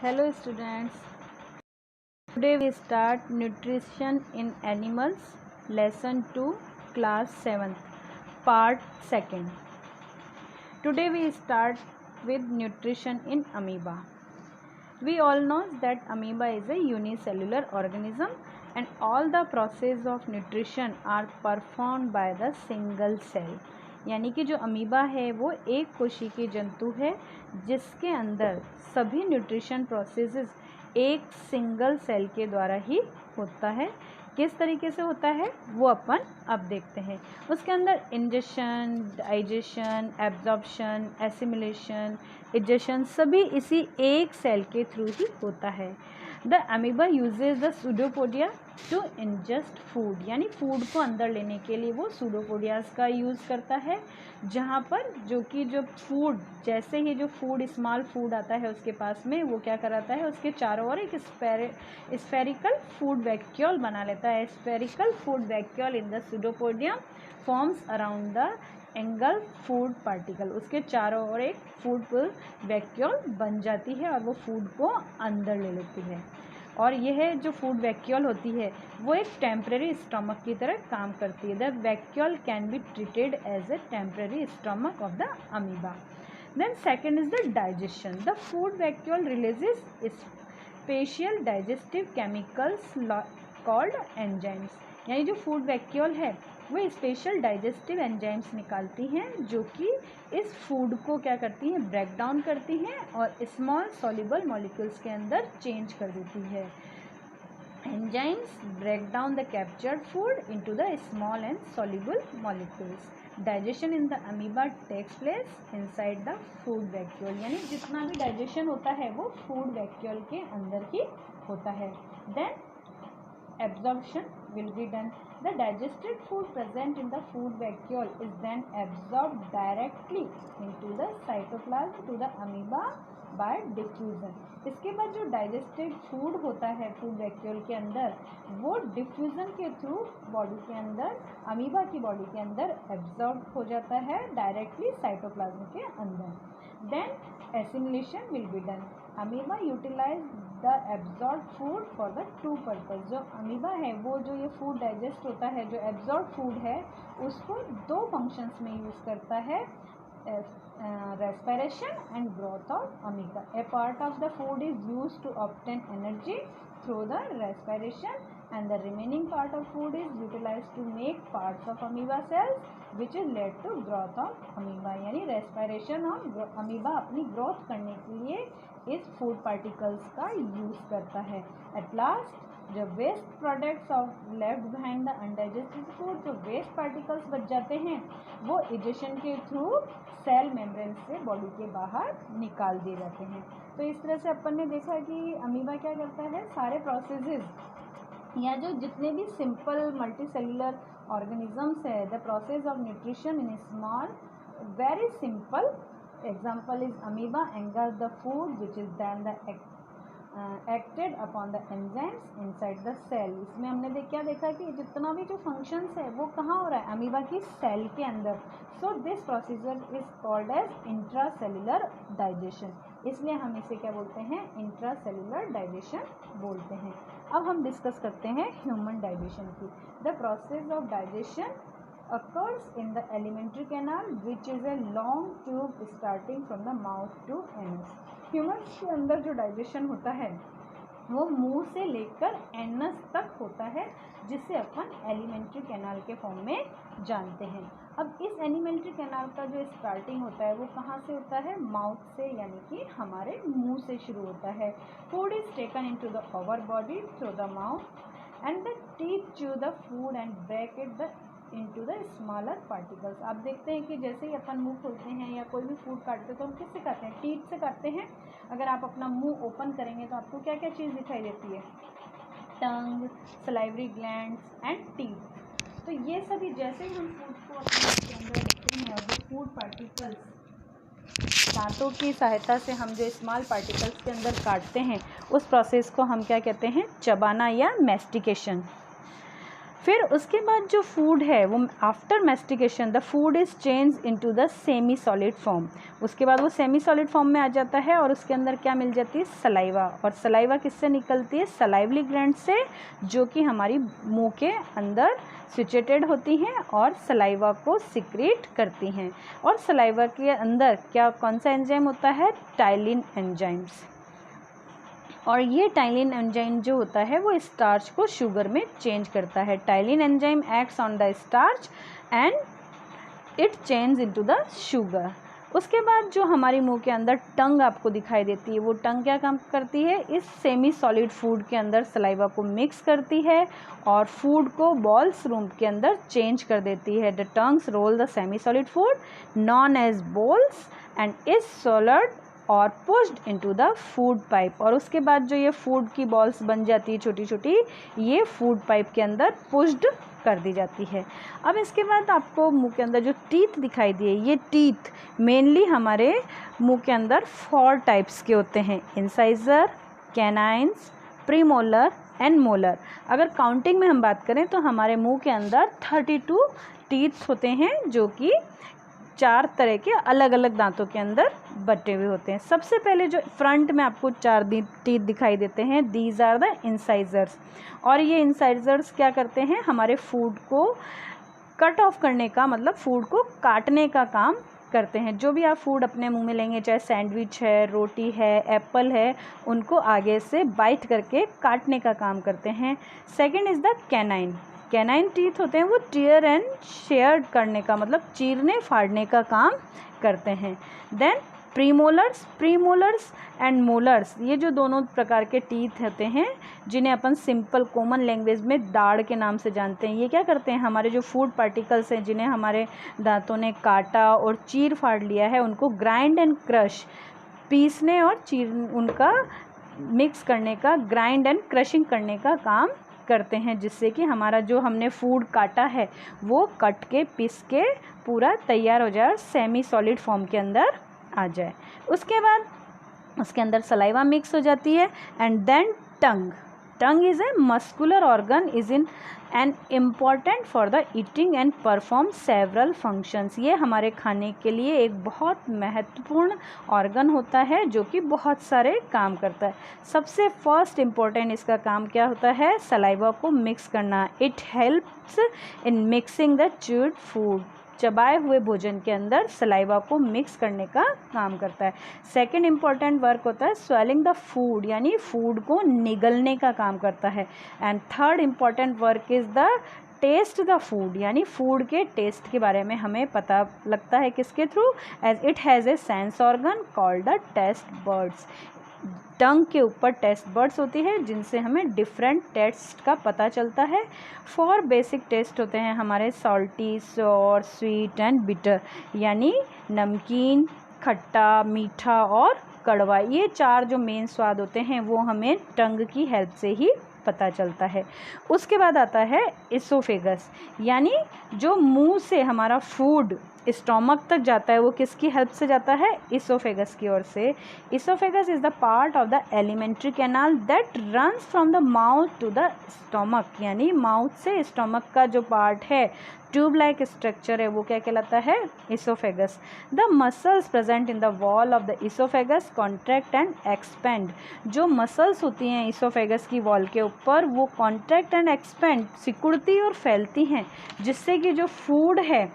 Hello students, today we start nutrition in animals lesson 2 class 7th part 2nd. Today we start with nutrition in amoeba. We all know that amoeba is a unicellular organism and all the process of nutrition are performed by the single cell. यानी कि जो amoeba है वो एक कोशिकीय जंतु है जिसके अंदर सभी न्यूट्रिशन प्रोसेसेस एक सिंगल सेल के द्वारा ही होता है। किस तरीके से होता है वो अपन अब देखते हैं। उसके अंदर ingestion, digestion, absorption, assimilation, egestion सभी इसी एक सेल के थ्रू ही होता है। The amoeba uses the pseudopodia to ingest food, यानी फूड को अंदर लेने के लिए वो सूडोपोडियाज का यूज़ करता है, जहाँ पर जो फूड जैसे ही जो फूड स्मॉल फूड आता है उसके पास में वो क्या कराता है, उसके चारों ओर एक स्फेरिकल फूड वैक्यूल बना लेता है। Spherical food vacuole in the pseudopodium forms around the angle food particle, उसके चारों ओर एक फूड वैक्यूल बन जाती है और वो फूड को अंदर ले लेती है। और यह जो फूड वैक्यूल होती है वो एक टेम्परेरी स्टमक की तरह काम करती है। The vacuole can be treated as a temporary stomach of the amoeba. Then second is the digestion. The food vacuole releases special digestive chemicals called enzymes, यानी जो फूड वैक्यूल है वो स्पेशल डाइजेस्टिव एंजाइम्स निकालती हैं जो कि इस food को क्या करती हैं, ब्रेक डाउन करती हैं और स्मॉल सॉल्युबल मॉलिक्यूल्स के अंदर चेंज कर देती है। Enzymes break down the captured food into the small and soluble molecules. Digestion in the amoeba takes place inside the food vacuole, यानी जितना भी डाइजेशन होता है वो फूड वैक्यूल के अंदर ही होता है। Then absorption will be done. The digested food present in the food vacuole is then absorbed directly into the cytoplasm to the amoeba by diffusion. इसके बाद जो डाइजेस्टेड फूड होता है फूड वैक्यूल के अंदर वो डिफ्यूज़न के थ्रू बॉडी के अंदर, अमीबा की बॉडी के अंदर एब्जॉर्ब हो जाता है डायरेक्टली साइटोप्लाज्म के अंदर। Then assimilation will be done. Amoeba utilize the absorb food for the two purpose. जो अमीबा है वो जो ये फूड डाइजेस्ट होता है, जो एब्जॉर्ब फूड है उसको दो फंक्शंस में यूज़ करता है, respiration and growth of amoeba. A part of the food is used to obtain energy through the respiration and the remaining part of food is utilized to make parts of amoeba cells which is led to growth of amoeba, यानी respiration और amoeba अपनी growth करने के लिए इस food particles का use करता है। एट लास्ट जब waste products of left behind the undigested food, जो वेस्ट पार्टिकल्स बच जाते हैं वो इजेशन के थ्रू सेल मेम्ब्रेन से बॉडी के बाहर निकाल दिए जाते हैं। तो इस तरह से अपन ने देखा कि अमीबा क्या करता है, सारे प्रोसेसेस या जो जितने भी सिंपल मल्टीसेलुलर ऑर्गेनिजम्स है, the process of nutrition in small very simple example is amoeba engulfs the food which is then the acted upon the enzymes inside the cell. इसमें हमने क्या देखा कि जितना भी जो फंक्शंस है वो कहाँ हो रहा है, अमीबा की सेल के अंदर। So this procedure is called as intracellular digestion, इसलिए हम इसे क्या बोलते हैं, इंट्रासेलुलर डाइजेशन बोलते हैं। अब हम डिस्कस करते हैं ह्यूमन डाइजेशन की। The process of digestion occurs in the alimentary canal which is a long tube starting from the mouth to anus. Humans के अंदर जो डाइजेशन होता है वो मुंह से लेकर एनस तक होता है, जिसे अपन एलिमेंट्री कैनाल के फॉर्म में जानते हैं। अब इस एलिमेंट्री कैनाल का जो स्टार्टिंग होता है वो कहाँ से होता है, माउथ से, यानी कि हमारे मुंह से शुरू होता है। Food is taken into the our body through the mouth and the teeth chew the food and break it the into the smaller particles. आप देखते हैं कि जैसे ही अपन मुंह खोलते हैं या कोई भी फूड काटते हैं तो हम किससे काटते हैं, टीथ से काटते हैं। अगर आप अपना मुंह ओपन करेंगे तो आपको क्या क्या चीज़ दिखाई देती है, टंग, सलाइवरी ग्लैंड्स एंड टीथ। तो ये सभी जैसे ही हम फूड को अपने अंदर रखते हैं और जो फूड पार्टिकल्स दांतों की सहायता से हम जो स्मॉल पार्टिकल्स के अंदर काटते हैं उस प्रोसेस को हम क्या कहते हैं, चबाना या मैस्टिकेशन। फिर उसके बाद जो फूड है वो after mastication the food is change into the semi solid form. उसके बाद वो सेमी सॉलिड फॉर्म में आ जाता है और उसके अंदर क्या मिल जाती है, सलाइवा। और सलाइवा किससे निकलती है, सलाइवली ग्लैंड से, जो कि हमारी मुंह के अंदर सिचुएटेड होती हैं और सलाइवा को सिक्रीट करती हैं। और सलाइवा के अंदर क्या, कौन सा एंजाइम होता है, टाइलिन एंजाइम्स। और ये टाइलिन एंजाइम जो होता है वो स्टार्च को शुगर में चेंज करता है। Ptyalin enzyme acts on the starch and it change into the sugar. उसके बाद जो हमारी मुंह के अंदर टंग आपको दिखाई देती है, वो टंग क्या काम करती है, इस सेमी सॉलिड फूड के अंदर सलाइवा को मिक्स करती है और फूड को बॉल्स रूम के अंदर चेंज कर देती है। The tongues roll the semi solid food known as bolus and is swallowed और pushed into the food pipe. और उसके बाद जो ये फूड की बॉल्स बन जाती है छोटी छोटी, ये फूड पाइप के अंदर पुश्ड कर दी जाती है। अब इसके बाद आपको मुंह के अंदर जो टीथ दिखाई दिए, ये टीथ मेनली हमारे मुंह के अंदर 4 टाइप्स के होते हैं, incisor, canines, premolar and molar. अगर काउंटिंग में हम बात करें तो हमारे मुंह के अंदर 32 टीथ होते हैं, जो कि 4 तरह के अलग अलग दांतों के अंदर बटे हुए होते हैं। सबसे पहले जो फ्रंट में आपको 4 टीथ दिखाई देते हैं, दीज आर द इंसाइजर्स। और ये इंसाइजर्स क्या करते हैं, हमारे फूड को कट ऑफ करने का, मतलब फूड को काटने का काम करते हैं। जो भी आप फूड अपने मुंह में लेंगे, चाहे सैंडविच है, रोटी है, एप्पल है, उनको आगे से बाइट करके काटने का काम करते हैं। Second is the canine. Canine teeth होते हैं वो टीयर एंड शेयर करने का, मतलब चीरने फाड़ने का काम करते हैं। देन प्रीमोलर्स एंड मोलर्स, ये जो दोनों प्रकार के टीथ होते हैं, जिन्हें अपन सिंपल कॉमन लैंग्वेज में दाढ़ के नाम से जानते हैं, ये क्या करते हैं, हमारे जो फूड पार्टिकल्स हैं जिन्हें हमारे दांतों ने काटा और चीर फाड़ लिया है, उनको ग्राइंड एंड क्रश, पीसने और उनका मिक्स करने का, ग्राइंड एंड क्रशिंग करने का काम करते हैं, जिससे कि हमारा जो हमने फूड काटा है वो कट के पिस के पूरा तैयार हो जाए और सेमी सॉलिड फॉर्म के अंदर आ जाए। उसके बाद उसके अंदर सलाइवा मिक्स हो जाती है। And then tongue is a muscular organ, is in an important for the eating and perform several functions. ये हमारे खाने के लिए एक बहुत महत्वपूर्ण ऑर्गन होता है, जो कि बहुत सारे काम करता है। सबसे फर्स्ट इम्पॉर्टेंट इसका काम क्या होता है, सलाइवा को मिक्स करना। It helps in mixing the chewed food. चबाए हुए भोजन के अंदर सलाइवा को मिक्स करने का काम करता है। सेकेंड इम्पॉर्टेंट वर्क होता है स्वेलिंग द फूड, यानी फूड को निगलने का काम करता है। And third important work is the taste the food, यानी फूड के टेस्ट के बारे में हमें पता लगता है किसके through, as it has a sense organ called the taste buds. Tongue के ऊपर टेस्ट बर्ड्स होती है, जिनसे हमें डिफरेंट टेस्ट का पता चलता है। 4 बेसिक टेस्ट होते हैं हमारे, salty, sour, sweet and bitter, यानी नमकीन, खट्टा, मीठा और कड़वा। ये 4 जो मेन स्वाद होते हैं वो हमें टंग की हेल्प से ही पता चलता है। उसके बाद आता है इसोफेगस, यानी जो मुंह से हमारा फूड स्टोमक तक जाता है वो किसकी हेल्प से जाता है, इसोफेगस की ओर से। Oesophagus is the part of the alimentary canal that runs from the mouth to the stomach, यानी माउथ से स्टोमक का जो पार्ट है, ट्यूब लाइक स्ट्रक्चर है, वो क्या कहलाता है, oesophagus. The muscles present in the wall of the oesophagus contract and expand. जो मसल्स होती हैं इसोफेगस की वॉल के ऊपर, वो कॉन्ट्रैक्ट एंड एक्सपेंड, सिकुड़ती और फैलती हैं, जिससे कि जो फूड है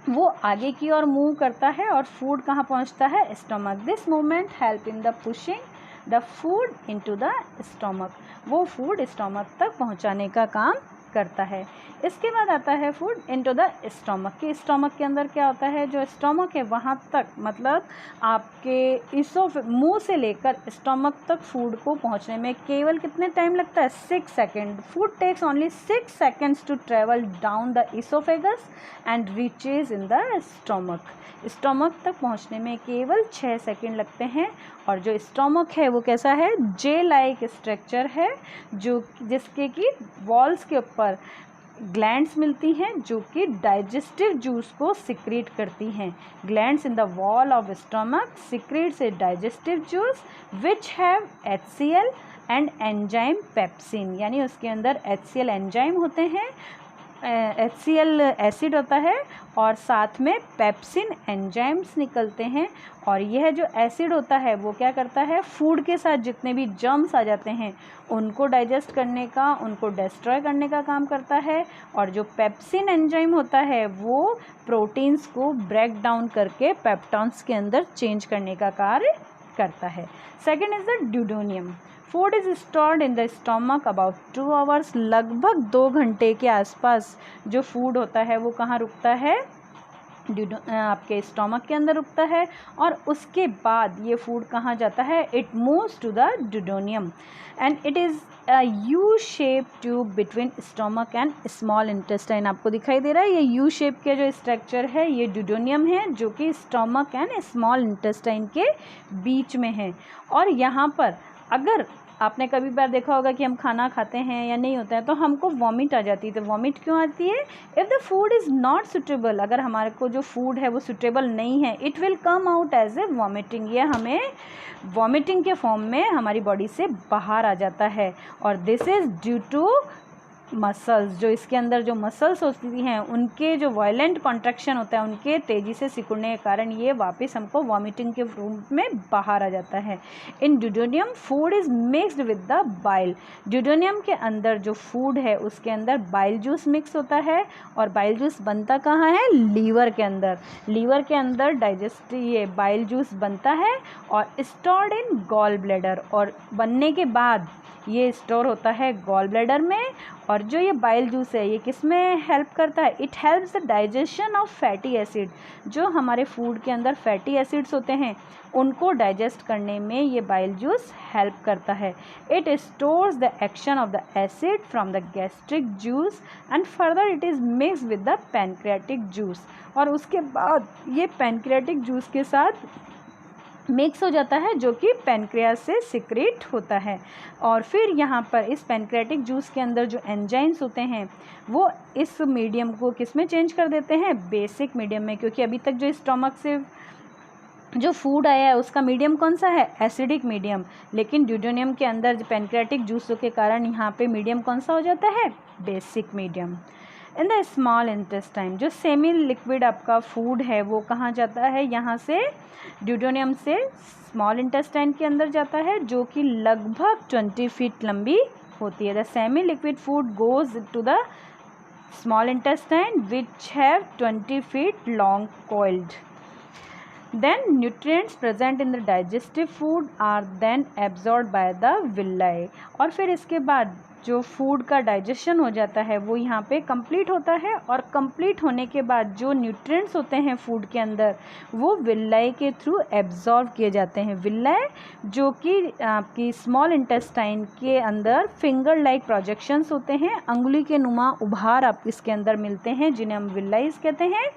वो आगे की ओर मूव करता है और फूड कहाँ पहुँचता है, stomach. This movement help in the pushing the food into the stomach. वो फूड स्टोमक तक पहुँचाने का काम करता है। इसके बाद आता है फूड इनटू द स्टोमक। कि स्टोमक के अंदर क्या होता है, जो स्टोमक है वहाँ तक, मतलब आपके मुंह से लेकर स्टोमक तक फूड को पहुँचने में केवल कितने टाइम लगता है, 6 second. Food takes only 6 seconds to travel down the oesophagus and reaches in the stomach. Stomach तक पहुँचने में केवल 6 सेकेंड लगते हैं। और जो स्टोमक है वो कैसा है, जे लाइक स्ट्रक्चर है, जिसके की वॉल्स के ऊपर ग्लैंड्स मिलती हैं, जो कि डाइजेस्टिव जूस को सिक्रीट करती हैं। Glands in the wall of stomach secretes A digestive juice which have HCl and enzyme pepsin, यानी उसके अंदर HCl एंजाइम होते हैं, HCl एसिड होता है और साथ में पेप्सिन एंजाइम्स निकलते हैं। और यह जो एसिड होता है वो क्या करता है, फूड के साथ जितने भी जर्म्स आ जाते हैं उनको डाइजेस्ट करने का, उनको डिस्ट्रॉय करने का काम करता है। और जो पेप्सिन एंजाइम होता है वो प्रोटीन्स को ब्रेक डाउन करके पेप्टॉन्स के अंदर चेंज करने का कार्य करता है। Second is the duodenum. Food is stored in the stomach about 2 hours, लगभग 2 घंटे के आसपास जो फूड होता है वो कहाँ रुकता है, आपके स्टोमक के अंदर रुकता है। और उसके बाद ये फूड कहाँ जाता है, it moves to the duodenum and it is U shape tube between stomach and small intestine. आपको दिखाई दे रहा है ये यू शेप के जो स्ट्रक्चर है ये ड्यूडेनियम है, जो कि स्टोमक एंड स्मॉल इंटेस्टाइन के बीच में है। और यहाँ पर अगर आपने कभी बार देखा होगा कि हम खाना खाते हैं या नहीं होता है तो हमको वॉमिट आ जाती है। तो वॉमिट क्यों आती है, if the food is not suitable, अगर हमारे को जो फूड है वो सुटेबल नहीं है, it will come out as a vomiting, ये हमें वॉमिटिंग के फॉर्म में हमारी बॉडी से बाहर आ जाता है। और this is due to muscles, जो इसके अंदर जो मसल्स होती हैं उनके जो वायलेंट कॉन्ट्रैक्शन होता है, उनके तेज़ी से सिकुड़ने के कारण ये वापस हमको वॉमिटिंग के रूप में बाहर आ जाता है। In duodenum food is mixed with the bile. Duodenum के अंदर जो फूड है उसके अंदर बाइल जूस मिक्स होता है। और बाइल जूस बनता कहाँ है, लीवर के अंदर। लीवर के अंदर डाइजेस्ट ये बाइल जूस बनता है और स्टोर्ड इन गॉल ब्लैडर, और बनने के बाद ये स्टोर होता है गॉल ब्लैडर में। और जो ये बाइल जूस है ये किस में हेल्प करता है, it helps the digestion of fatty acid. जो हमारे फूड के अंदर फैटी एसिड्स होते हैं उनको डाइजेस्ट करने में ये बाइल जूस हेल्प करता है। It stores the action of the acid from the gastric juice and further it is mix with the pancreatic juice. और उसके बाद ये पैनक्रियाटिक जूस के साथ मिक्स हो जाता है जो कि पैनक्रियास से सिक्रेट होता है। और फिर यहाँ पर इस पैनक्रियाटिक जूस के अंदर जो एंजाइम्स होते हैं वो इस मीडियम को किस में चेंज कर देते हैं, बेसिक मीडियम में। क्योंकि अभी तक जो स्टोमक से जो फूड आया है उसका मीडियम कौन सा है, एसिडिक मीडियम, लेकिन ड्यूडेनियम के अंदर जो पैनक्रियाटिक जूसों के कारण यहाँ पे मीडियम कौन सा हो जाता है, basic medium. In the small intestine जो सेमी लिक्विड आपका फूड है वो कहाँ जाता है, यहाँ से ड्यूडेनियम से स्मॉल इंटेस्टाइन के अंदर जाता है, जो कि लगभग 20 फीट लंबी होती है। The semi liquid food goes to the small intestine which have 20 feet long coiled. Then nutrients present in the digestive food are then absorbed by the villi. और फिर इसके बाद जो फूड का डाइजेशन हो जाता है वो यहाँ पे कंप्लीट होता है। और कंप्लीट होने के बाद जो न्यूट्रिएंट्स होते हैं फूड के अंदर वो विल्लाई के थ्रू एब्जॉर्ब किए जाते हैं। विल्लाई जो कि आपकी स्मॉल इंटेस्टाइन के अंदर फिंगर लाइक प्रोजेक्शंस होते हैं, अंगुली के नुमा उभार आप इसके अंदर मिलते हैं जिन्हें हम विल्लाइज कहते हैं।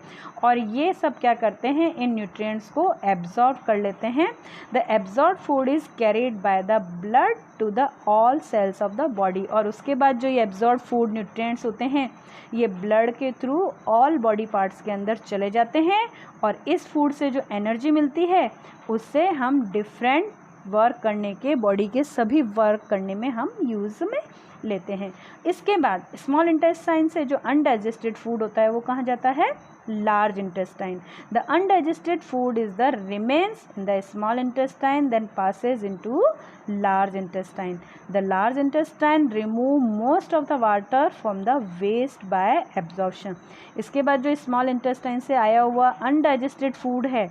और ये सब क्या करते हैं, इन न्यूट्रिएंट्स को एब्जॉर्ब कर लेते हैं। The absorb food is carried by the blood to the all cells of the body. और उसके बाद जो ये एब्जॉर्ब फूड न्यूट्रिएंट्स होते हैं ये ब्लड के थ्रू ऑल बॉडी पार्ट्स के अंदर चले जाते हैं। और इस फूड से जो एनर्जी मिलती है उससे हम डिफरेंट वर्क करने के, बॉडी के सभी वर्क करने में हम यूज़ में लेते हैं। इसके बाद स्मॉल इंटेस्टाइन से जो अनडाइजेस्टेड फूड होता है वो कहाँ जाता है, large intestine. The undigested food is the remains in the small intestine then passes into large intestine. The large intestine remove most of the water from the waste by absorption. इसके बाद जो small intestine से आया हुआ undigested food है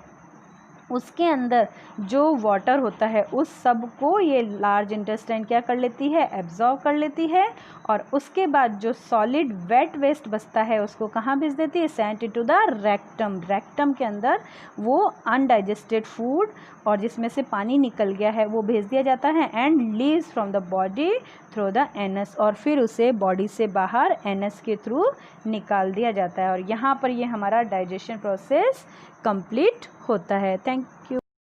उसके अंदर जो वाटर होता है उस सब को ये लार्ज इंटेस्टाइन क्या कर लेती है, एब्जॉर्ब कर लेती है। और उसके बाद जो सॉलिड वेट वेस्ट बचता है उसको कहाँ भेज देती है, sent into the rectum. Rectum के अंदर वो अनडाइजेस्टेड फूड और जिसमें से पानी निकल गया है वो भेज दिया जाता है and leaves from the body through the anus. और फिर उसे बॉडी से बाहर एनस के थ्रू निकाल दिया जाता है। और यहाँ पर ये हमारा डाइजेशन प्रोसेस कंप्लीट होता है। Thank you.